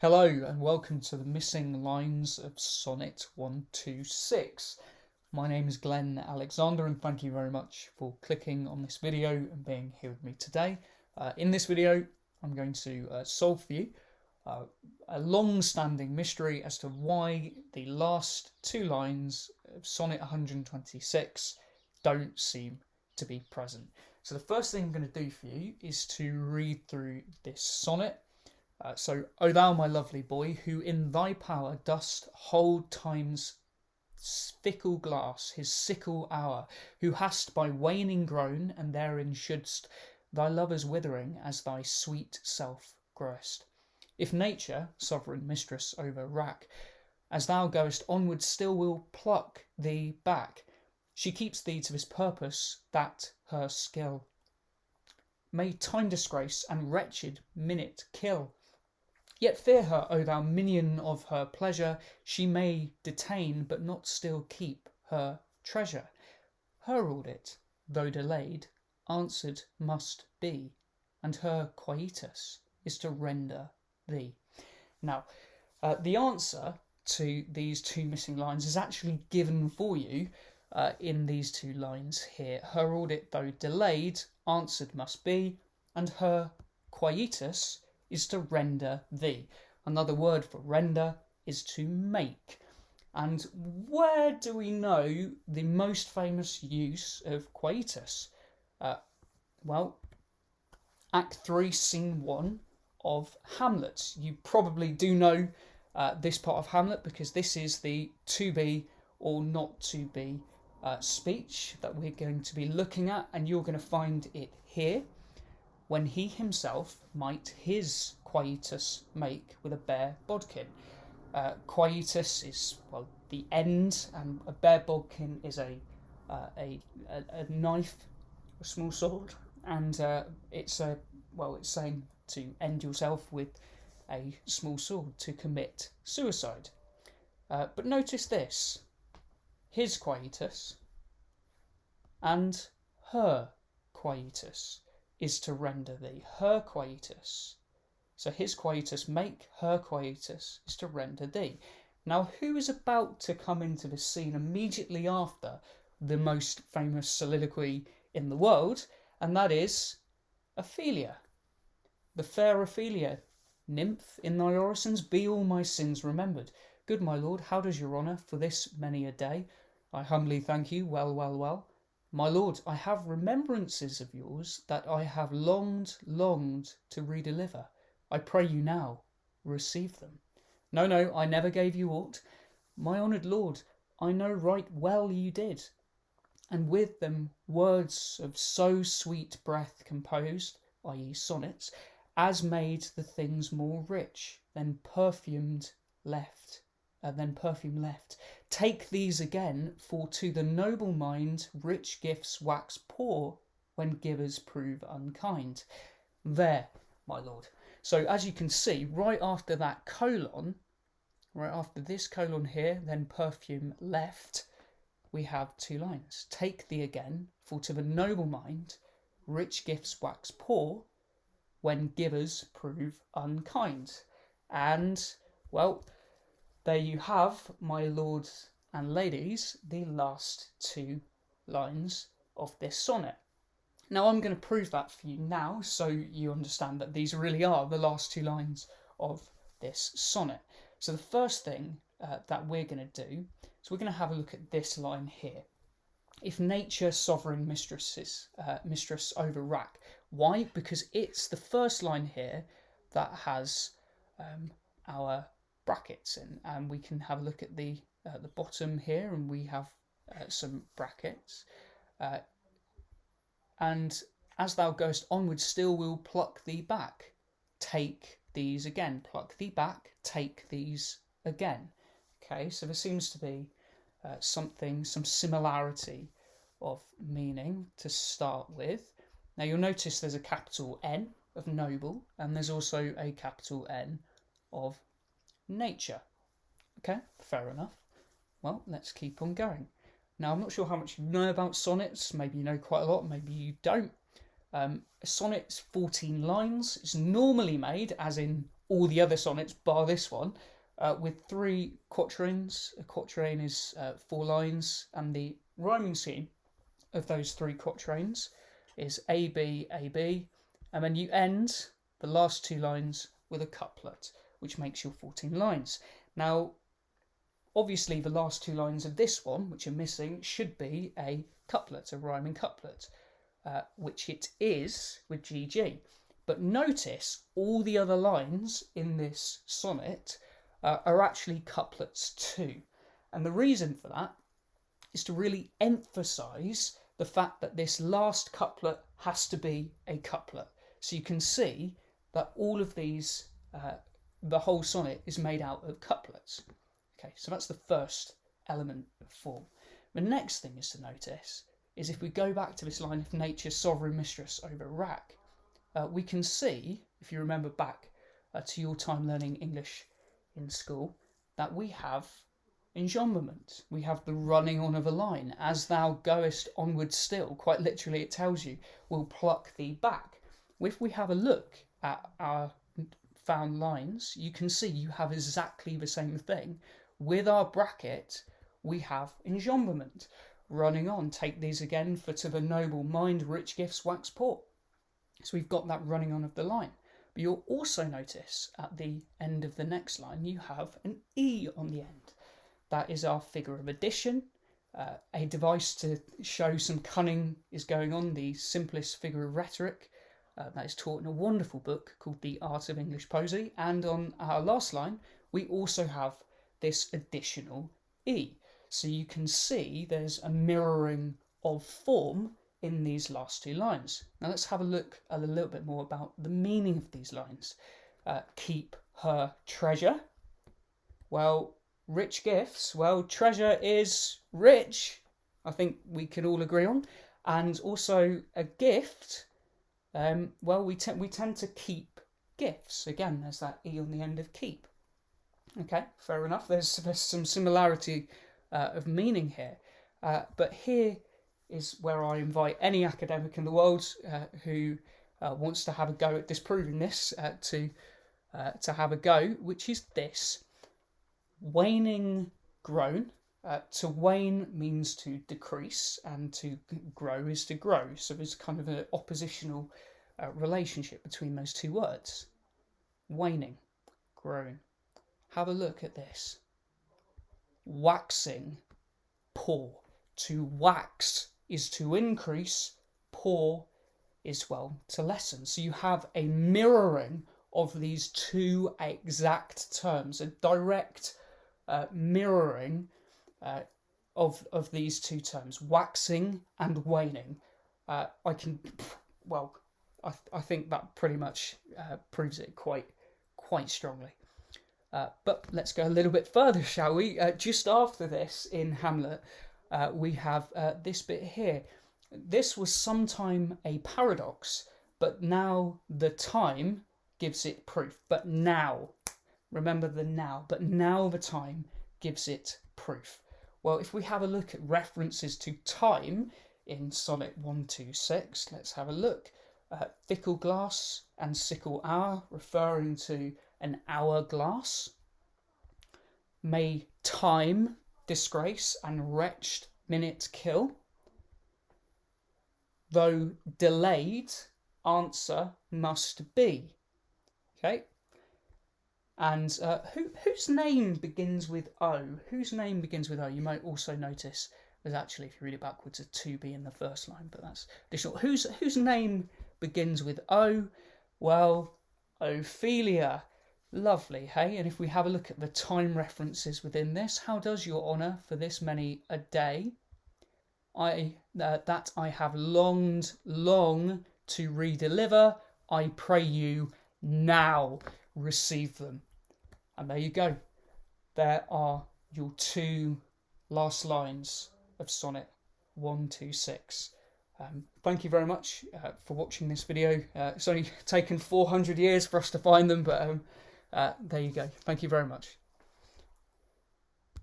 Hello and welcome to the missing lines of Sonnet 126. My name is Glen Alexander and thank you very much for clicking on this video and being here with me today. In this video I'm going to solve for you a long-standing mystery as to why the last two lines of Sonnet 126 don't seem to be present. So the first thing I'm going to do for you is to read through this sonnet. O thou my lovely boy, who in thy power dost hold time's fickle glass, his sickle hour, who hast by waning grown, and therein shouldst thy lovers withering as thy sweet self growest. If nature, sovereign mistress over wrack, as thou goest onward still will pluck thee back, she keeps thee to this purpose that her skill may time disgrace and wretched minute kill. Yet fear her, O thou minion of her pleasure, she may detain, but not still keep her treasure. Her audit, though delayed, answered must be, and her quietus is to render thee. Now, the answer to these two missing lines is actually given for you in these two lines here. Her audit, though delayed, answered must be, and her quietus is to render thee. Another word for render is to make. And where do we know the most famous use of quietus? Well, Act 3, Scene 1 of Hamlet. You probably do know this part of Hamlet because this is the to be or not to be speech that we're going to be looking at, and you're going to find it here. When he himself might his quietus make with a bare bodkin. Quietus is, well, the end, and a bare bodkin is a knife, a small sword, and it's saying to end yourself with a small sword, to commit suicide. But notice this: his quietus and her quietus is to render thee. Her quietus. So his quietus make, her quietus is to render thee. Now, who is about to come into the scene immediately after the most famous soliloquy in the world? And that is Ophelia. The fair Ophelia. Nymph, in thy orisons be all my sins remembered. Good my lord, how does your honour for this many a day? I humbly thank you, well. My lord, I have remembrances of yours that I have longed to redeliver. I pray you now, receive them. No, I never gave you aught. My honoured lord, I know right well you did. And with them words of so sweet breath composed, i.e. sonnets, as made the things more rich, than perfume left. Take these again, for to the noble mind rich gifts wax poor when givers prove unkind. There, my lord. So as you can see, right after that colon, right after this colon here, then perfume left, we have two lines. Take thee again, for to the noble mind rich gifts wax poor when givers prove unkind. And, well, there you have, my lords and ladies, the last two lines of this sonnet. Now I'm going to prove that for you now, so you understand that these really are the last two lines of this sonnet. So the first thing that we're going to do is we're going to have a look at this line here. If nature sovereign mistress over wrack. Why? Because it's the first line here that has our brackets in, and we can have a look at the bottom here, and we have some brackets. And as thou goest onward, still will pluck thee back. Take these again. Pluck thee back. Take these again. Okay, so there seems to be some similarity of meaning to start with. Now you'll notice there's a capital N of noble, and there's also a capital N of nature. Okay, fair enough. Well, let's keep on going. Now, I'm not sure how much you know about sonnets. Maybe you know quite a lot, maybe you don't. A sonnet is 14 lines. It's normally made, as in all the other sonnets, bar this one, with 3 quatrains. A quatrain is 4 lines, and the rhyming scheme of those 3 quatrains is A, B, A, B, and then you end the last 2 lines with a couplet, which makes your 14 lines. Now, obviously, the last 2 lines of this one, which are missing, should be a couplet, a rhyming couplet, which it is with GG. But notice all the other lines in this sonnet are actually couplets too. And the reason for that is to really emphasise the fact that this last couplet has to be a couplet. So you can see that all of these, the whole sonnet is made out of couplets. Okay, so that's the first element of form. The next thing is to notice is if we go back to this line of nature's sovereign mistress over rack, we can see, if you remember back to your time learning English in school, that we have enjambment. We have the running on of a line. As thou goest onward still, quite literally it tells you, we'll pluck thee back. If we have a look at our found lines, you can see you have exactly the same thing. With our bracket, we have enjambment. Running on, take these again, for to the noble mind rich gifts wax poor. So we've got that running on of the line. But you'll also notice at the end of the next line, you have an E on the end. That is our figure of addition, a device to show some cunning is going on, the simplest figure of rhetoric. That is taught in a wonderful book called The Art of English Poesy. And on our last line, we also have this additional E. So you can see there's a mirroring of form in these last 2 lines. Now let's have a look a little bit more about the meaning of these lines. Keep her treasure. Well, rich gifts. Well, treasure is rich. I think we can all agree on. And also a gift. Well, we tend to keep gifts. Again, there's that E on the end of keep. Okay, fair enough. There's some similarity of meaning here. But here is where I invite any academic in the world who wants to have a go at disproving this to have a go, which is this. Waning grown. To wane means to decrease, and to grow is to grow. So there's kind of an oppositional relationship between those 2 words. Waning, growing. Have a look at this. Waxing, poor. To wax is to increase, poor is, well, to lessen. So you have a mirroring of these 2 exact terms, a direct mirroring of these 2 terms, waxing and waning. I think that pretty much proves it quite strongly. But let's go a little bit further, shall we? Just after this, in Hamlet, we have this bit here. This was sometime a paradox, but now the time gives it proof. But now, remember the now, but now the time gives it proof. Well, if we have a look at references to time in Sonnet 126, let's have a look. Fickle glass and sickle hour, referring to an hourglass. May time disgrace and wretched minute kill. Though delayed, answer must be. Okay. And whose name begins with O? Whose name begins with O? You might also notice there's actually, if you read it backwards, a 2B in the first line, but that's additional. Whose name begins with O? Well, Ophelia. Lovely, hey? And if we have a look at the time references within this, how does your honour for this many a day? That I have longed long to redeliver, I pray you now receive them. And there you go. There are your 2 last lines of Sonnet 126. Thank you very much for watching this video. It's only taken 400 years for us to find them, but there you go. Thank you very much.